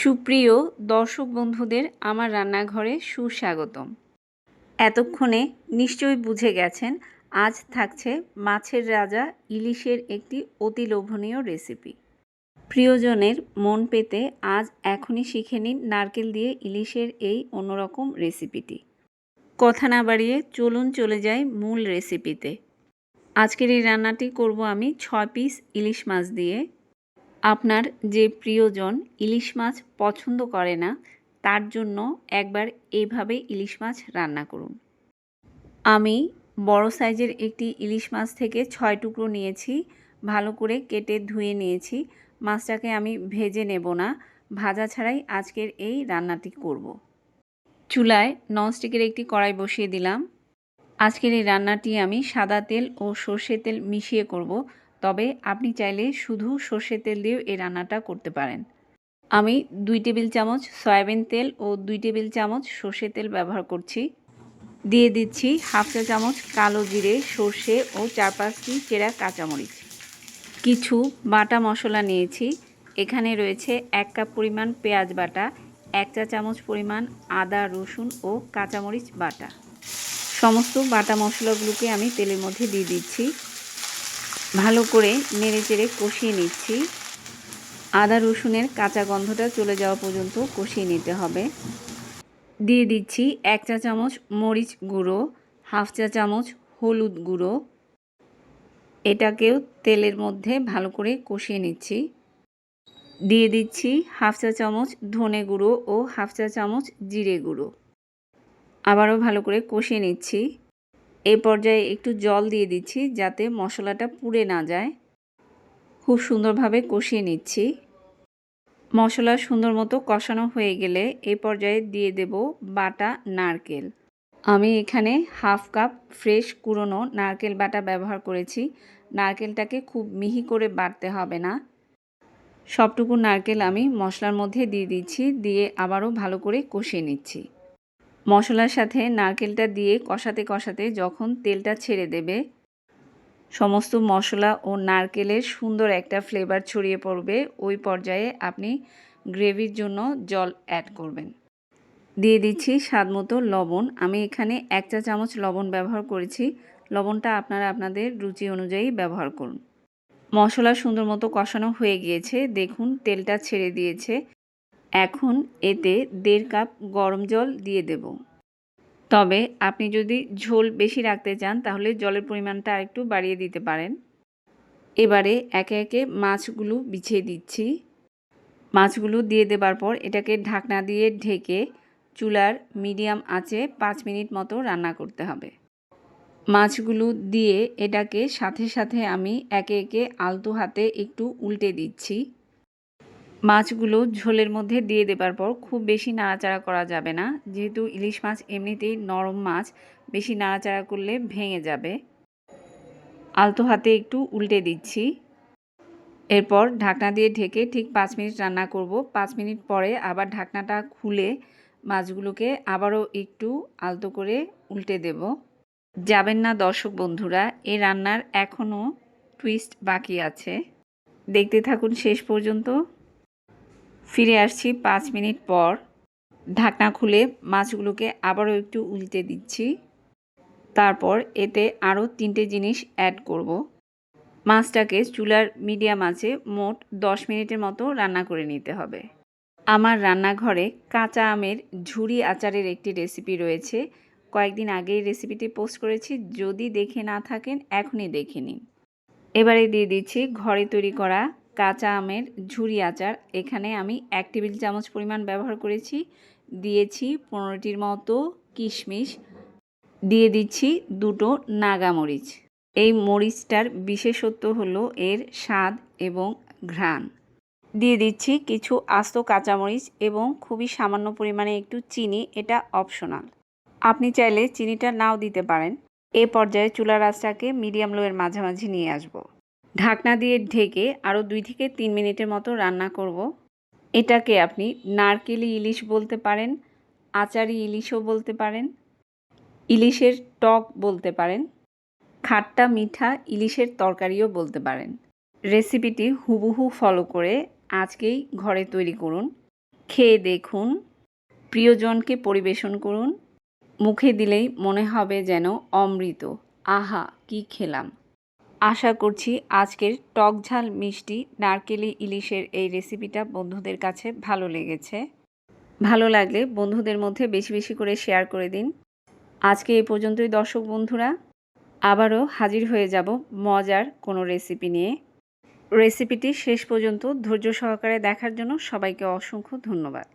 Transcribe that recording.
সুপ্রিয় দর্শক বন্ধুদের আমার রান্নাঘরে সুস্বাগতম। এতক্ষণে নিশ্চয়ই বুঝে গেছেন আজ থাকছে মাছের রাজা ইলিশের একটি অতি লোভনীয় রেসিপি। প্রিয়জনের মন পেতে আজ এখনই শিখে নিন নারকেল দিয়ে ইলিশের এই অন্যরকম রেসিপিটি। কথা না বাড়িয়ে চলুন চলে যাই মূল রেসিপিতে। আজকের এই রান্নাটি করব আমি 6 পিস ইলিশ মাছ দিয়ে। আপনার যে প্রিয়জন ইলিশ মাছ পছন্দ করে না তার জন্য একবার এইভাবে ইলিশ মাছ রান্না করুন। আমি বড় সাইজের একটি ইলিশ মাছ থেকে 6 টুকরো নিয়েছি, ভালো করে কেটে ধুয়ে নিয়েছি। মাছটাকে আমি ভেজে নেব না, ভাজা ছাড়াই আজকের এই রান্নাটি করব। চুলায় ননস্টিকের একটি কড়াই বসিয়ে দিলাম। আজকের এই রান্নাটি আমি সাদা তেল ও সর্ষের তেল মিশিয়ে করব, তবে আপনি চাইলে শুধু সর্ষের তেল দিয়েও এই রান্নাটা করতে পারেন। আমি 2 টেবিল চামচ সয়াবিন তেল ও 2 টেবিল চামচ সর্ষের তেল ব্যবহার করছি। দিয়ে দিচ্ছি হাফ চা চামচ কালো জিরে, সর্ষে ও 4-5টি চেরা কাঁচামরিচ। কিছু বাটা মশলা নিয়েছি। এখানে রয়েছে 1 কাপ পরিমাণ পেঁয়াজ বাটা, 1 চা চামচ পরিমাণ আদা, রসুন ও কাঁচামরিচ বাটা। সমস্ত বাটা মশলাগুলোকে আমি তেলের মধ্যে দিয়ে দিচ্ছি। ভালো করে নেড়েচেড়ে কষিয়ে নিচ্ছি। আদা রসুনের কাঁচা গন্ধটা চলে যাওয়া পর্যন্ত কষিয়ে নিতে হবে। দিয়ে দিচ্ছি 1 চা চামচ মরিচ গুঁড়ো, হাফ চা চামচ হলুদ গুঁড়ো। এটাকেও তেলের মধ্যে ভালো করে কষিয়ে নিচ্ছি। দিয়ে দিচ্ছি হাফ চা চামচ ধনে গুঁড়ো ও হাফ চা চামচ জিরে গুঁড়ো। আবারও ভালো করে কষিয়ে নিচ্ছি। এই পর্যায়ে একটু জল দিয়ে দিচ্ছি যাতে মশলাটা পুড়ে না যায়। খুব সুন্দরভাবে কষিয়ে নিচ্ছি। মশলা সুন্দর মতো কষানো হয়ে গেলে এই পর্যায়ে দিয়ে দেব বাটা নারকেল। আমি এখানে হাফ কাপ ফ্রেশ কুড়োনো নারকেল বাটা ব্যবহার করেছি। নারকেলটাকে খুব মিহি করে বাটতে হবে না। সবটুকু নারকেল আমি মশলার মধ্যে দিয়ে দিচ্ছি, দিয়ে আবারও ভালো করে কষিয়ে নিচ্ছি। মশলার সাথে নারকেলটা দিয়ে কষাতে কষাতে যখন তেলটা ছেড়ে দেবে, সমস্ত মশলা ও নারকেলের সুন্দর একটা ফ্লেভার ছড়িয়ে পড়বে, ওই পর্যায়ে আপনি গ্রেভির জন্য জল অ্যাড করবেন। দিয়ে দিচ্ছি স্বাদমতো লবণ। আমি এখানে 1 চা চামচ লবণ ব্যবহার করেছি। লবণটা আপনারা আপনাদের রুচি অনুযায়ী ব্যবহার করুন। মশলা সুন্দর মতো কষানো হয়ে গিয়েছে, দেখুন তেলটা ছেড়ে দিয়েছে। এখন এতে 1.5 কাপ গরম জল দিয়ে দেব। তবে আপনি যদি ঝোল বেশি রাখতে চান তাহলে জলের পরিমাণটা আরেকটু বাড়িয়ে দিতে পারেন। এবারে একে একে মাছগুলো বিছিয়ে দিচ্ছি। মাছগুলো দিয়ে দেবার পর এটাকে ঢাকনা দিয়ে ঢেকে চুলার মিডিয়াম আঁচে 5 মিনিট মতো রান্না করতে হবে। মাছগুলো দিয়ে এটাকে সাথে সাথে আমি একে একে আলতো হাতে একটু উল্টে দিচ্ছি। মাছগুলো ঝোলের মধ্যে দিয়ে দেবার পর খুব বেশি নাড়াচাড়া করা যাবে না, যেহেতু ইলিশ মাছ এমনিতেই নরম মাছ, বেশি নাড়াচাড়া করলে ভেঙে যাবে। আলতো হাতে একটু উল্টে দিচ্ছি। এরপর ঢাকনা দিয়ে ঢেকে ঠিক 5 মিনিট রান্না করব। 5 মিনিট পরে আবার ঢাকনাটা খুলে মাছগুলোকে আবারও একটু আলতো করে উল্টে দেব। যাবেন না দর্শক বন্ধুরা, এই রান্নার এখনও টুইস্ট বাকি আছে, দেখতে থাকুন শেষ পর্যন্ত। ফিরে আসছি 5 মিনিট পর। ঢাকনা খুলে মাছগুলোকে আবারও একটু উল্টে দিচ্ছি। তারপর এতে আরও 3টে জিনিস অ্যাড করব। মাছটাকে চুলার মিডিয়াম আঁচে মোট 10 মিনিটের মতো রান্না করে নিতে হবে। আমার রান্নাঘরে কাঁচা আমের ঝুরি আচারের একটি রেসিপি রয়েছে। কয়েকদিন আগেই রেসিপিটি পোস্ট করেছি, যদি দেখে না থাকেন এখনই দেখে নিন। এবারে দিয়ে দিচ্ছি ঘরে তৈরি করা কাঁচা আমের ঝুরি আচার। এখানে আমি 1 টেবিল চামচ পরিমাণ ব্যবহার করেছি। দিয়েছি 15টির মতো কিশমিশ। দিয়ে দিচ্ছি 2টো নাগামরিচ। এই মরিচটার বিশেষত্ব হলো এর স্বাদ এবং ঘ্রাণ। দিয়ে দিচ্ছি কিছু আস্ত কাঁচামরিচ এবং খুবই সামান্য পরিমাণে একটু চিনি, এটা অপশনাল। আপনি চাইলে চিনিটা নাও দিতে পারেন। এ পর্যায়ে চুলার আঁচটাকে মিডিয়াম লোয়ের মাঝামাঝি নিয়ে আসব। ঢাকনা দিয়ে ঢেকে আরও 2 থেকে 3 মিনিটের মতো রান্না করব। এটাকে আপনি নারকেলি ইলিশ বলতে পারেন, আচারি ইলিশও বলতে পারেন, ইলিশের টক বলতে পারেন, খাট্টা মিঠা ইলিশের তরকারিও বলতে পারেন। রেসিপিটি হুবহু ফলো করে আজকেই ঘরে তৈরি করুন। খেয়ে দেখুন, প্রিয়জনকে পরিবেশন করুন। মুখে দিলেই মনে হবে যেন অমৃত। আহা! কি খেলাম! আশা করছি আজকের টক ঝাল মিষ্টি নারকেলি ইলিশের এই রেসিপিটা বন্ধুদের কাছে ভালো লেগেছে। ভালো লাগলে বন্ধুদের মধ্যে বেশি বেশি করে শেয়ার করে দিন। আজকে এই পর্যন্তই দর্শক বন্ধুরা। আবারও হাজির হয়ে যাব মজার কোনো রেসিপি নিয়ে। রেসিপিটি শেষ পর্যন্ত ধৈর্য সহকারে দেখার জন্য সবাইকে অসংখ্য ধন্যবাদ।